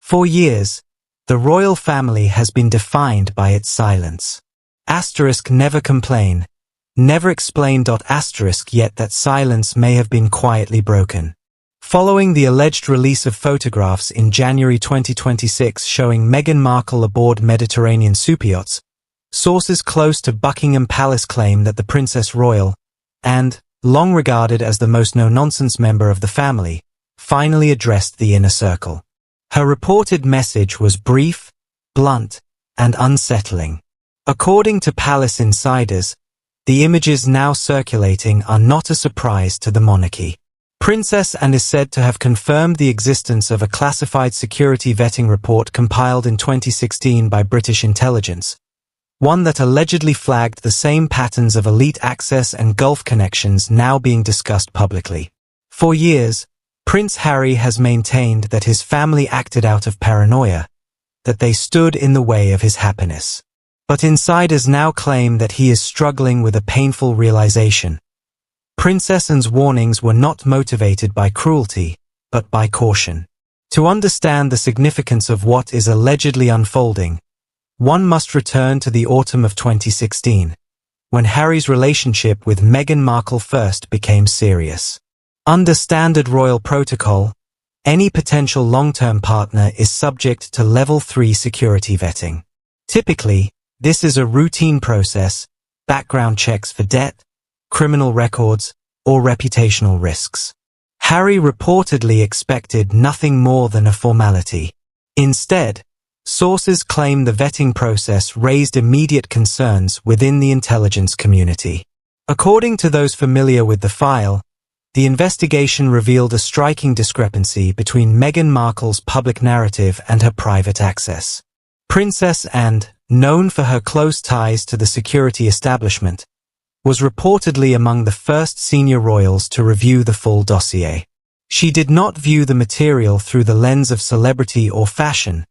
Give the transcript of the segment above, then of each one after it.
For years, the royal family has been defined by its silence. Never complain, never explain. Yet that silence may have been quietly broken. Following the alleged release of photographs in January 2026 showing Meghan Markle aboard Mediterranean superyachts, sources close to Buckingham Palace claim that the Princess Royal, and long regarded as the most no-nonsense member of the family, finally addressed the inner circle. Her reported message was brief, blunt, and unsettling. According to palace insiders, the images now circulating are not a surprise to the monarchy. Princess Anne is said to have confirmed the existence of a classified security vetting report compiled in 2016 by British intelligence, one that allegedly flagged the same patterns of elite access and Gulf connections now being discussed publicly. For years, Prince Harry has maintained that his family acted out of paranoia, that they stood in the way of his happiness. But insiders now claim that he is struggling with a painful realization. Princess Anne's warnings were not motivated by cruelty, but by caution. To understand the significance of what is allegedly unfolding, one must return to the autumn of 2016, when Harry's relationship with Meghan Markle first became serious. Under standard royal protocol, any potential long-term partner is subject to Level 3 security vetting. Typically, this is a routine process, background checks for debt, criminal records, or reputational risks. Harry reportedly expected nothing more than a formality. Instead, sources claim the vetting process raised immediate concerns within the intelligence community. According to those familiar with the file, the investigation revealed a striking discrepancy between Meghan Markle's public narrative and her private access. Princess Anne, known for her close ties to the security establishment, was reportedly among the first senior royals to review the full dossier. She did not view the material through the lens of celebrity or fashion,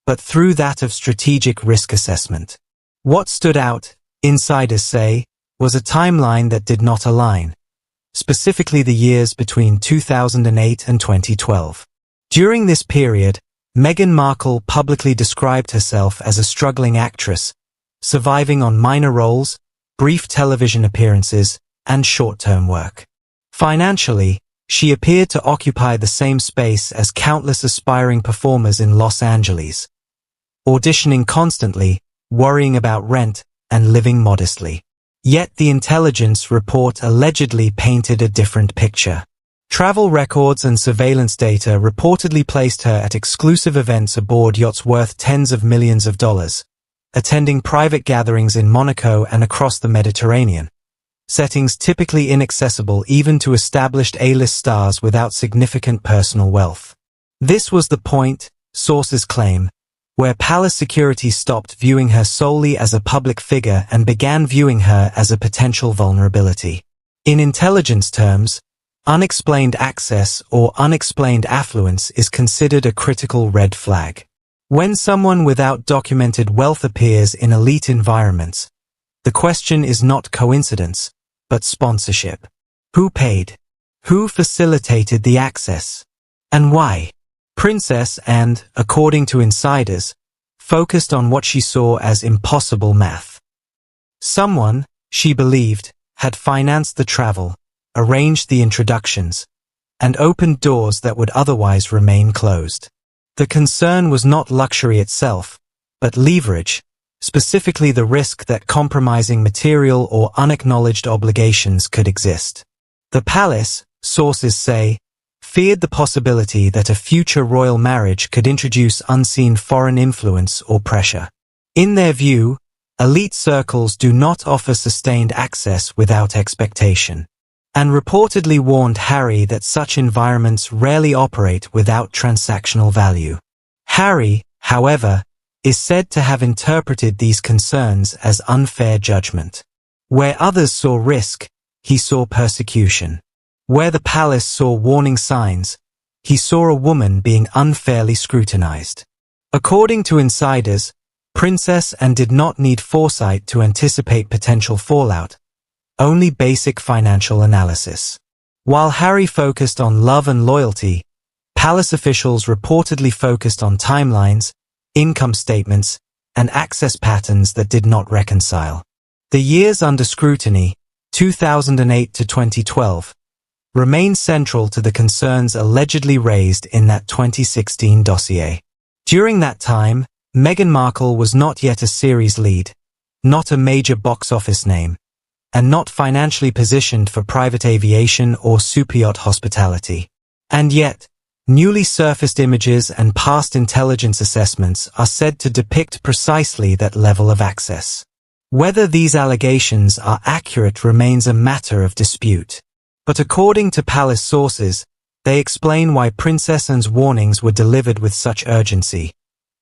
but through that of strategic risk assessment. What stood out, insiders say, was a timeline that did not align, specifically the years between 2008 and 2012. During this period, Meghan Markle publicly described herself as a struggling actress, surviving on minor roles, brief television appearances, and short-term work. Financially, she appeared to occupy the same space as countless aspiring performers in Los Angeles, auditioning constantly, worrying about rent, and living modestly. Yet the intelligence report allegedly painted a different picture. Travel records and surveillance data reportedly placed her at exclusive events aboard yachts worth tens of millions of dollars, attending private gatherings in Monaco and across the Mediterranean, settings typically inaccessible even to established A-list stars without significant personal wealth. This was the point, sources claim, where palace security stopped viewing her solely as a public figure and began viewing her as a potential vulnerability. In intelligence terms, unexplained access or unexplained affluence is considered a critical red flag. When someone without documented wealth appears in elite environments, the question is not coincidence, but sponsorship. Who paid? Who facilitated the access? And why? Princess Anne, according to insiders, focused on what she saw as impossible math. Someone, she believed, had financed the travel, arranged the introductions, and opened doors that would otherwise remain closed. The concern was not luxury itself, but leverage, specifically the risk that compromising material or unacknowledged obligations could exist. The palace, sources say, feared the possibility that a future royal marriage could introduce unseen foreign influence or pressure. In their view, elite circles do not offer sustained access without expectation, and reportedly warned Harry that such environments rarely operate without transactional value. Harry, however, is said to have interpreted these concerns as unfair judgment. Where others saw risk, he saw persecution. Where the palace saw warning signs, he saw a woman being unfairly scrutinized. According to insiders, Princess Anne did not need foresight to anticipate potential fallout, only basic financial analysis. While Harry focused on love and loyalty, Palace officials reportedly focused on timelines, income statements, and access patterns that did not reconcile. The years under scrutiny, 2008 to 2012, remain central to the concerns allegedly raised in that 2016 dossier. During that time, Meghan Markle was not yet a series lead, not a major box office name, and not financially positioned for private aviation or superyacht hospitality. And yet, newly surfaced images and past intelligence assessments are said to depict precisely that level of access. Whether these allegations are accurate remains a matter of dispute. But according to palace sources, they explain why Princess Anne's warnings were delivered with such urgency,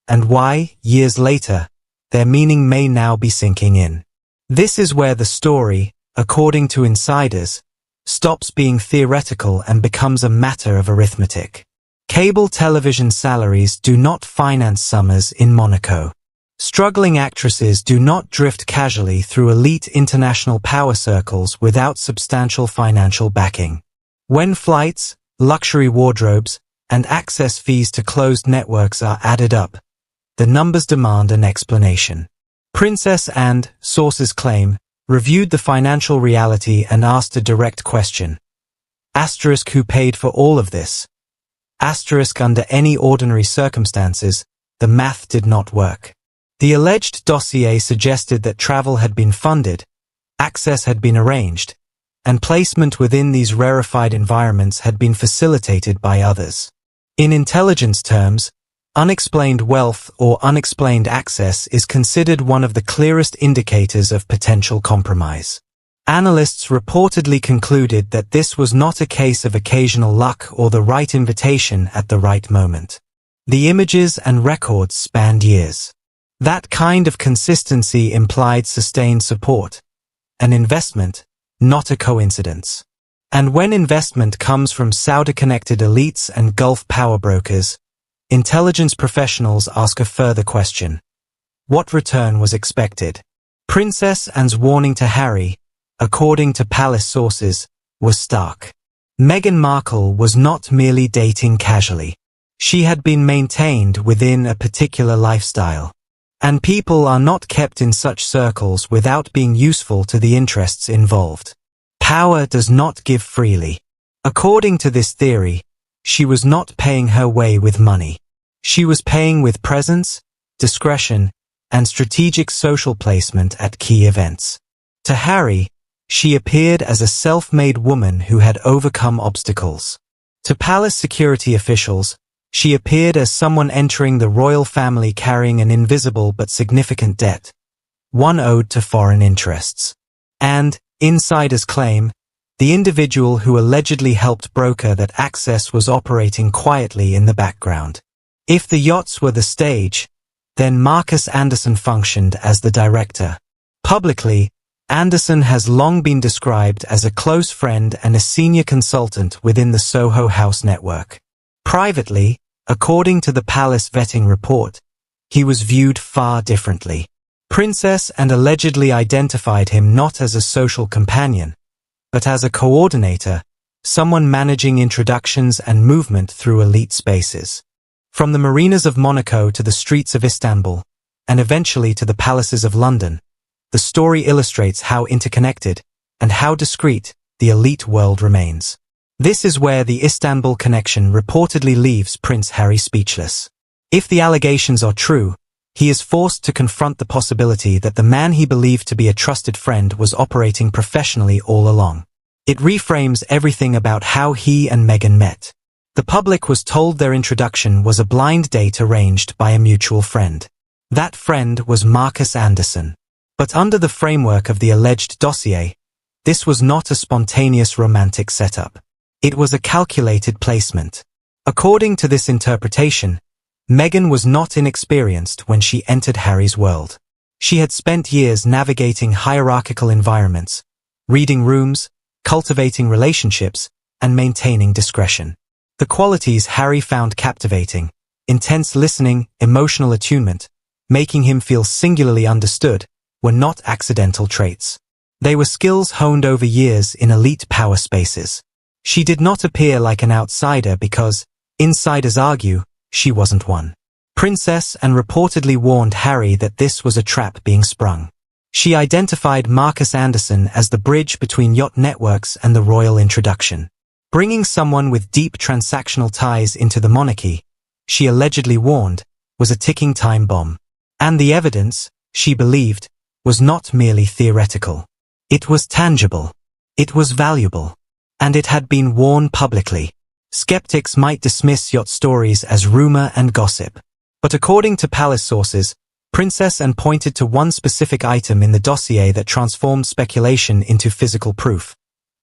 and why, years later, their meaning may now be sinking in. This is where the story, according to insiders, stops being theoretical and becomes a matter of arithmetic. Cable television salaries do not finance summers in Monaco. Struggling actresses do not drift casually through elite international power circles without substantial financial backing. When flights, luxury wardrobes, and access fees to closed networks are added up, the numbers demand an explanation. Princess Anne, sources claim, reviewed the financial reality and asked a direct question. Asterisk, who paid for all of this? Asterisk, under any ordinary circumstances, the math did not work. The alleged dossier suggested that travel had been funded, access had been arranged, and placement within these rarefied environments had been facilitated by others. In intelligence terms, unexplained wealth or unexplained access is considered one of the clearest indicators of potential compromise. Analysts reportedly concluded that this was not a case of occasional luck or the right invitation at the right moment. The images and records spanned years. That kind of consistency implied sustained support, an investment, not a coincidence. And when investment comes from Saudi-connected elites and Gulf power brokers, intelligence professionals ask a further question. What return was expected? Princess Anne's warning to Harry, according to palace sources, was stark. Meghan Markle was not merely dating casually. She had been maintained within a particular lifestyle. And people are not kept in such circles without being useful to the interests involved. Power does not give freely. According to this theory, she was not paying her way with money. She was paying with presence, discretion, and strategic social placement at key events. To Harry, she appeared as a self-made woman who had overcome obstacles. To palace security officials, she appeared as someone entering the royal family carrying an invisible but significant debt, one owed to foreign interests. And, insiders claim, the individual who allegedly helped broker that access was operating quietly in the background. If the yachts were the stage, then Marcus Anderson functioned as the director. Publicly, Anderson has long been described as a close friend and a senior consultant within the Soho House network. Privately, according to the palace vetting report, he was viewed far differently. Princess Anne allegedly identified him not as a social companion, but as a coordinator, someone managing introductions and movement through elite spaces. From the marinas of Monaco to the streets of Istanbul, and eventually to the palaces of London, the story illustrates how interconnected and how discreet the elite world remains. This is where the Istanbul connection reportedly leaves Prince Harry speechless. If the allegations are true, he is forced to confront the possibility that the man he believed to be a trusted friend was operating professionally all along. It reframes everything about how he and Meghan met. The public was told their introduction was a blind date arranged by a mutual friend. That friend was Marcus Anderson. But under the framework of the alleged dossier, this was not a spontaneous romantic setup. It was a calculated placement. According to this interpretation, Meghan was not inexperienced when she entered Harry's world. She had spent years navigating hierarchical environments, reading rooms, cultivating relationships, and maintaining discretion. The qualities Harry found captivating, intense listening, emotional attunement, making him feel singularly understood, were not accidental traits. They were skills honed over years in elite power spaces. She did not appear like an outsider because, Insiders argue she wasn't one. Princess and reportedly warned Harry that this was a trap being sprung. She identified Marcus Anderson as the bridge between yacht networks and the royal introduction. Bringing someone with deep transactional ties into the monarchy, she allegedly warned, was a ticking time bomb. And the evidence, she believed, was not merely theoretical. It was tangible. It was valuable. And it had been worn publicly. Skeptics might dismiss yacht stories as rumor and gossip. But according to palace sources, Princess Anne pointed to one specific item in the dossier that transformed speculation into physical proof: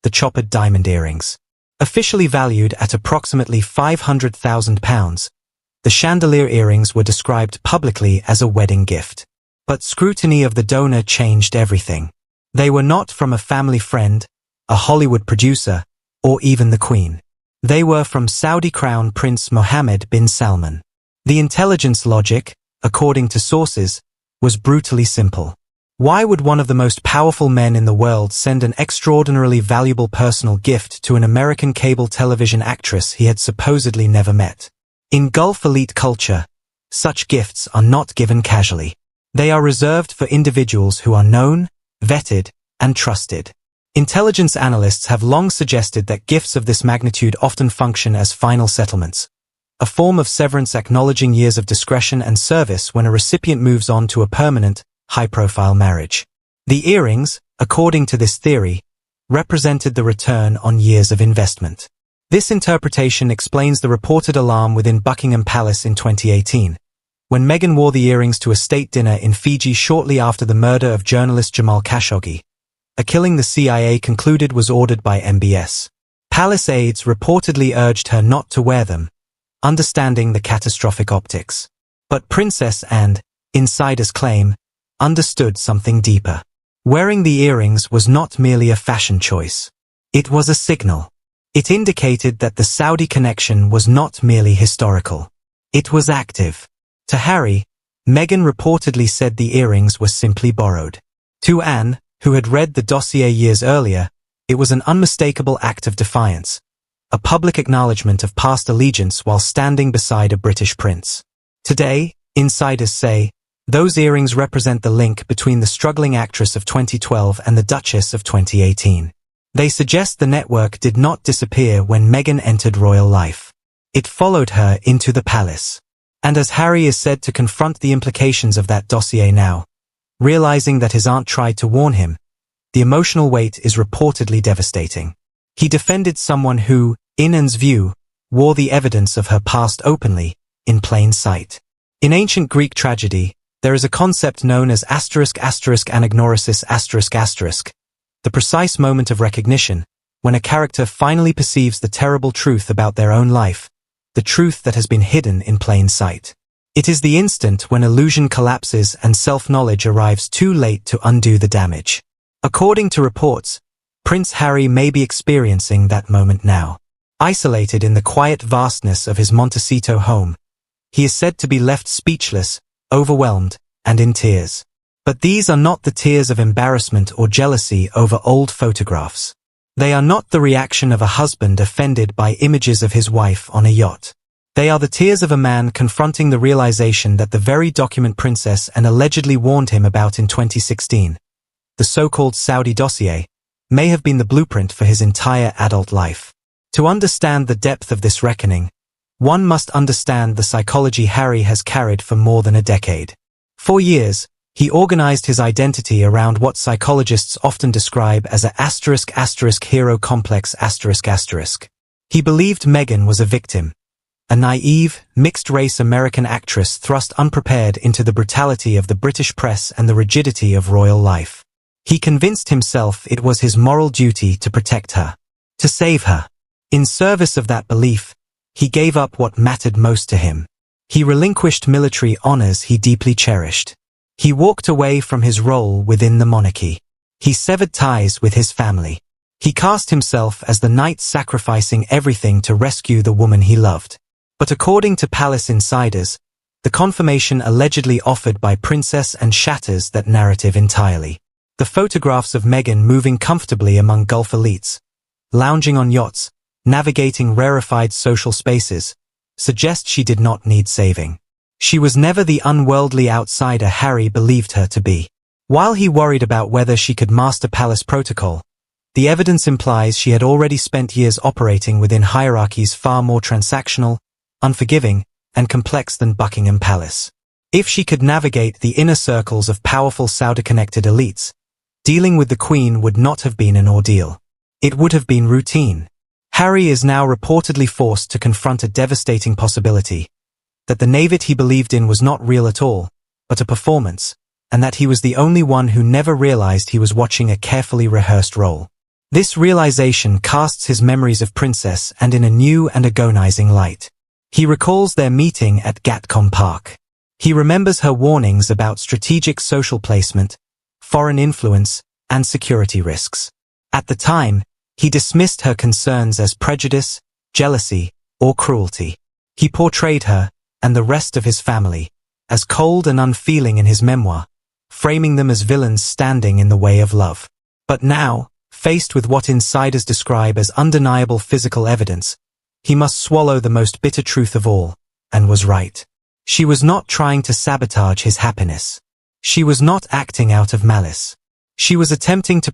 the choppered diamond earrings. Officially valued at approximately £500,000, the chandelier earrings were described publicly as a wedding gift. But scrutiny of the donor changed everything. They were not from a family friend, a Hollywood producer, or even the Queen. They were from Saudi Crown Prince Mohammed bin Salman. The intelligence logic, according to sources, was brutally simple. Why would one of the most powerful men in the world send an extraordinarily valuable personal gift to an American cable television actress he had supposedly never met? In Gulf elite culture, such gifts are not given casually. They are reserved for individuals who are known, vetted, and trusted. Intelligence analysts have long suggested that gifts of this magnitude often function as final settlements, a form of severance acknowledging years of discretion and service when a recipient moves on to a permanent, high-profile marriage. The earrings, according to this theory, represented the return on years of investment. This interpretation explains the reported alarm within Buckingham Palace in 2018, when Meghan wore the earrings to a state dinner in Fiji shortly after the murder of journalist Jamal Khashoggi, a killing the CIA concluded was ordered by MBS. Palace aides reportedly urged her not to wear them, understanding the catastrophic optics. But Princess Anne, insiders claim, understood something deeper. Wearing the earrings was not merely a fashion choice. It was a signal. It indicated that the Saudi connection was not merely historical. It was active. To Harry, Meghan reportedly said the earrings were simply borrowed. To Anne, who had read the dossier years earlier, it was an unmistakable act of defiance, a public acknowledgement of past allegiance while standing beside a British prince. Today, insiders say, those earrings represent the link between the struggling actress of 2012 and the Duchess of 2018. They suggest the network did not disappear when Meghan entered royal life. It followed her into the palace. And as Harry is said to confront the implications of that dossier now, realizing that his aunt tried to warn him, the emotional weight is reportedly devastating. He defended someone who, in Anne's view, wore the evidence of her past openly, in plain sight. In ancient Greek tragedy, there is a concept known as **** anagnorisis ****, the precise moment of recognition, when a character finally perceives the terrible truth about their own life, the truth that has been hidden in plain sight. It is the instant when illusion collapses and self-knowledge arrives too late to undo the damage. According to reports, Prince Harry may be experiencing that moment now. Isolated in the quiet vastness of his Montecito home, he is said to be left speechless, overwhelmed, and in tears. But these are not the tears of embarrassment or jealousy over old photographs. They are not the reaction of a husband offended by images of his wife on a yacht. They are the tears of a man confronting the realization that the very document Princess Anne allegedly warned him about in 2016, the so-called Saudi Dossier, may have been the blueprint for his entire adult life. To understand the depth of this reckoning, one must understand the psychology Harry has carried for more than a decade. For years, he organized his identity around what psychologists often describe as a *** hero complex ***. He believed Meghan was a victim, a naive, mixed-race American actress thrust unprepared into the brutality of the British press and the rigidity of royal life. He convinced himself it was his moral duty to protect her, to save her. In service of that belief, he gave up what mattered most to him. He relinquished military honors he deeply cherished. He walked away from his role within the monarchy. He severed ties with his family. He cast himself as the knight sacrificing everything to rescue the woman he loved. But according to palace insiders, the confirmation allegedly offered by Princess Anne shatters that narrative entirely. The photographs of Meghan moving comfortably among Gulf elites, lounging on yachts, navigating rarefied social spaces, suggest she did not need saving. She was never the unworldly outsider Harry believed her to be. While he worried about whether she could master palace protocol, the evidence implies she had already spent years operating within hierarchies far more transactional, unforgiving, and complex than Buckingham Palace. If she could navigate the inner circles of powerful Saudi-connected elites, dealing with the Queen would not have been an ordeal. It would have been routine. Harry is now reportedly forced to confront a devastating possibility, that the Navit he believed in was not real at all, but a performance, and that he was the only one who never realized he was watching a carefully rehearsed role. This realization casts his memories of Princess and in a new and agonizing light. He recalls their meeting at Gatcombe Park. He remembers her warnings about strategic social placement, foreign influence, and security risks. At the time, he dismissed her concerns as prejudice, jealousy, or cruelty. He portrayed her, and the rest of his family, as cold and unfeeling in his memoir, framing them as villains standing in the way of love. But now, faced with what insiders describe as undeniable physical evidence, he must swallow the most bitter truth of all, and was right. She was not trying to sabotage his happiness. She was not acting out of malice. She was attempting to